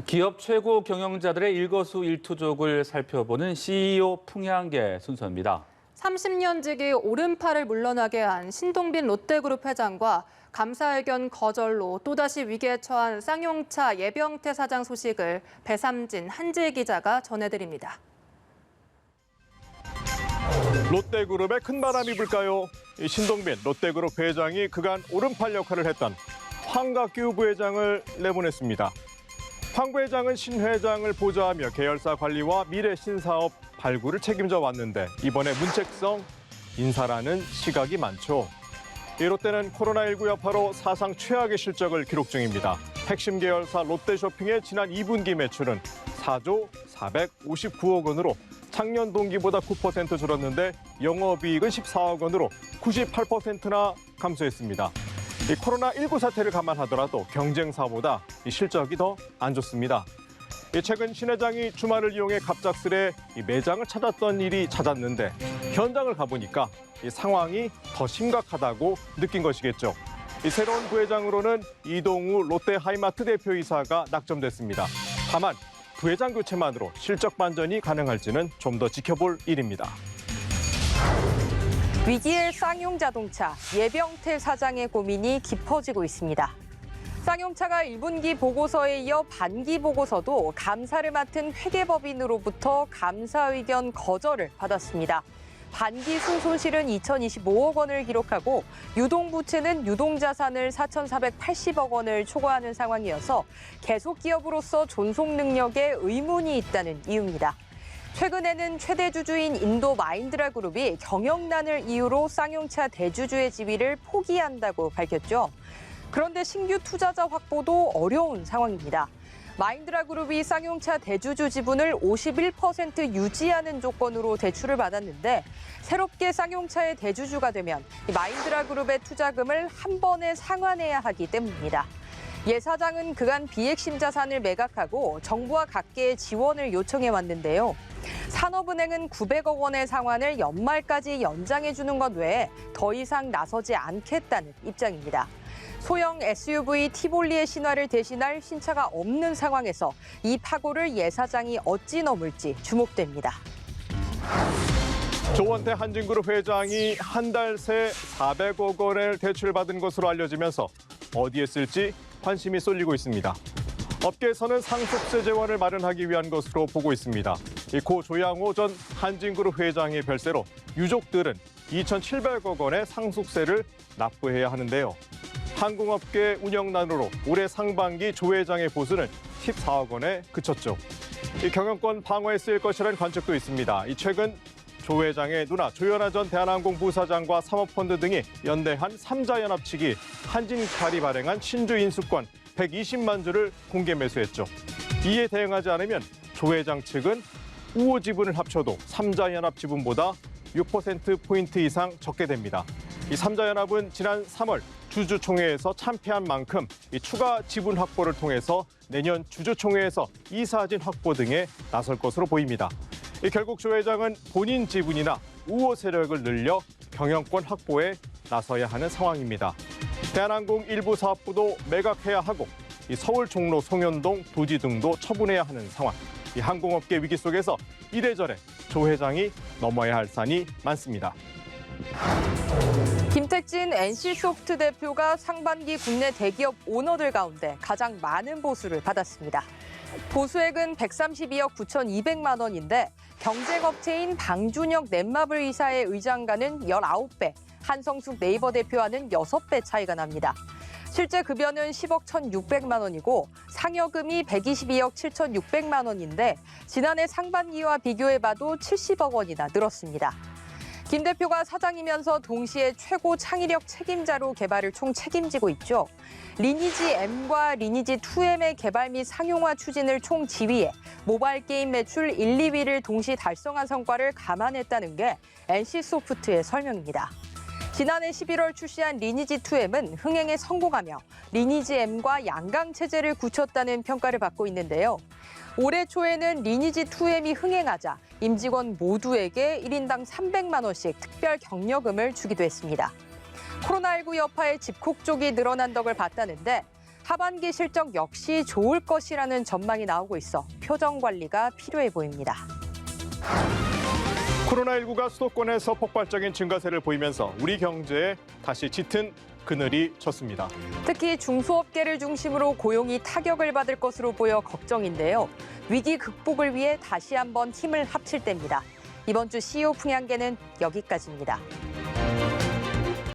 기업 최고 경영자들의 일거수일투족을 살펴보는 CEO 풍향계 순서입니다. 30년지기 오른팔을 물러나게 한 신동빈 롯데그룹 회장과 감사의견 거절로 또다시 위기에 처한 쌍용차 예병태 사장 소식을 배삼진 한지혜 기자가 전해드립니다. 롯데그룹에 큰 바람이 불까요? 신동빈 롯데그룹 회장이 그간 오른팔 역할을 했던 황각규 부회장을 내보냈습니다. 황 부회장은 신 회장을 보좌하며 계열사 관리와 미래 신사업 발굴을 책임져 왔는데 이번에 문책성 인사라는 시각이 많죠. 이 롯데는 코로나19 여파로 사상 최악의 실적을 기록 중입니다. 핵심 계열사 롯데쇼핑의 지난 2분기 매출은 4조 459억 원으로 작년 동기보다 9% 줄었는데 영업이익은 14억 원으로 98%나 감소했습니다. 이 코로나19 사태를 감안하더라도 경쟁사보다 이 실적이 더 안 좋습니다. 최근 신 회장이 주말을 이용해 갑작스레 이 매장을 찾았던 일이 잦았는데 현장을 가보니까 이 상황이 더 심각하다고 느낀 것이겠죠. 이 새로운 부회장으로는 이동우 롯데 하이마트 대표이사가 낙점됐습니다. 다만 부회장 교체만으로 실적 반전이 가능할지는 좀 더 지켜볼 일입니다. 위기의 쌍용자동차, 예병태 사장의 고민이 깊어지고 있습니다. 쌍용차가 1분기 보고서에 이어 반기 보고서도 감사를 맡은 회계법인으로부터 감사 의견 거절을 받았습니다. 반기 순손실은 2,025억 원을 기록하고 유동부채는 유동자산을 4,480억 원을 초과하는 상황이어서 계속 기업으로서 존속 능력에 의문이 있다는 이유입니다. 최근에는 최대 주주인 인도 마인드라 그룹이 경영난을 이유로 쌍용차 대주주의 지위를 포기한다고 밝혔죠. 그런데 신규 투자자 확보도 어려운 상황입니다. 마인드라 그룹이 쌍용차 대주주 지분을 51% 유지하는 조건으로 대출을 받았는데 새롭게 쌍용차의 대주주가 되면 마인드라 그룹의 투자금을 한 번에 상환해야 하기 때문입니다. 예 사장은 그간 비핵심 자산을 매각하고 정부와 각계의 지원을 요청해 왔는데요. 산업은행은 900억 원의 상환을 연말까지 연장해 주는 것 외에 더 이상 나서지 않겠다는 입장입니다. 소형 SUV 티볼리의 신화를 대신할 신차가 없는 상황에서 이 파고를 예 사장이 어찌 넘을지 주목됩니다. 조원태 한진그룹 회장이 한 달 새 400억 원을 대출받은 것으로 알려지면서 어디에 쓸지 관심이 쏠리고 있습니다. 업계에서는 상속세 재원을 마련하기 위한 것으로 보고 있습니다. 고 조양호 전 한진그룹 회장의 별세로 유족들은 2,700억 원의 상속세를 납부해야 하는데요. 항공업계 운영난으로 올해 상반기 조 회장의 보수는 14억 원에 그쳤죠. 경영권 방어에 쓰일 것이라는 관측도 있습니다. 최근 조 회장의 누나 조현아 전 대한항공 부사장과 사모펀드 등이 연대한 삼자연합 측이 한진칼이 발행한 신주 인수권 120만 주를 공개 매수했죠. 이에 대응하지 않으면 조 회장 측은 우호 지분을 합쳐도 삼자연합 지분보다 6%포인트 이상 적게 됩니다. 이 삼자연합은 지난 3월 주주총회에서 참패한 만큼 이 추가 지분 확보를 통해서 내년 주주총회에서 이사진 확보 등에 나설 것으로 보입니다. 결국 조 회장은 본인 지분이나 우호 세력을 늘려 경영권 확보에 나서야 하는 상황입니다. 대한항공 일부 사업부도 매각해야 하고 서울 종로 송현동 부지 등도 처분해야 하는 상황. 항공업계 위기 속에서 이래저래 조 회장이 넘어야 할 산이 많습니다. 김택진 NC소프트 대표가 상반기 국내 대기업 오너들 가운데 가장 많은 보수를 받았습니다. 보수액은 132억 9,200만 원인데 경쟁업체인 방준혁 넷마블 이사의 의장과는 19배, 한성숙 네이버 대표와는 6배 차이가 납니다. 실제 급여는 10억 1,600만 원이고 상여금이 122억 7,600만 원인데 지난해 상반기와 비교해봐도 70억 원이나 늘었습니다. 김 대표가 사장이면서 동시에 최고 창의력 책임자로 개발을 총 책임지고 있죠. 리니지 M과 리니지 2M의 개발 및 상용화 추진을 총 지휘해 모바일 게임 매출 1, 2위를 동시 달성한 성과를 감안했다는 게 NC소프트의 설명입니다. 지난해 11월 출시한 리니지 2M은 흥행에 성공하며 리니지 M과 양강 체제를 굳혔다는 평가를 받고 있는데요. 올해 초에는 리니지 2M이 흥행하자 임직원 모두에게 1인당 300만 원씩 특별 격려금을 주기도 했습니다. 코로나19 여파에 집콕 쪽이 늘어난 덕을 봤다는데 하반기 실적 역시 좋을 것이라는 전망이 나오고 있어 표정 관리가 필요해 보입니다. 코로나19가 수도권에서 폭발적인 증가세를 보이면서 우리 경제에 다시 짙은 그늘이 쳤습니다. 특히 중소업계를 중심으로 고용이 타격을 받을 것으로 보여 걱정인데요. 위기 극복을 위해 다시 한번 힘을 합칠 때입니다. 이번 주 CEO 풍향계는 여기까지입니다.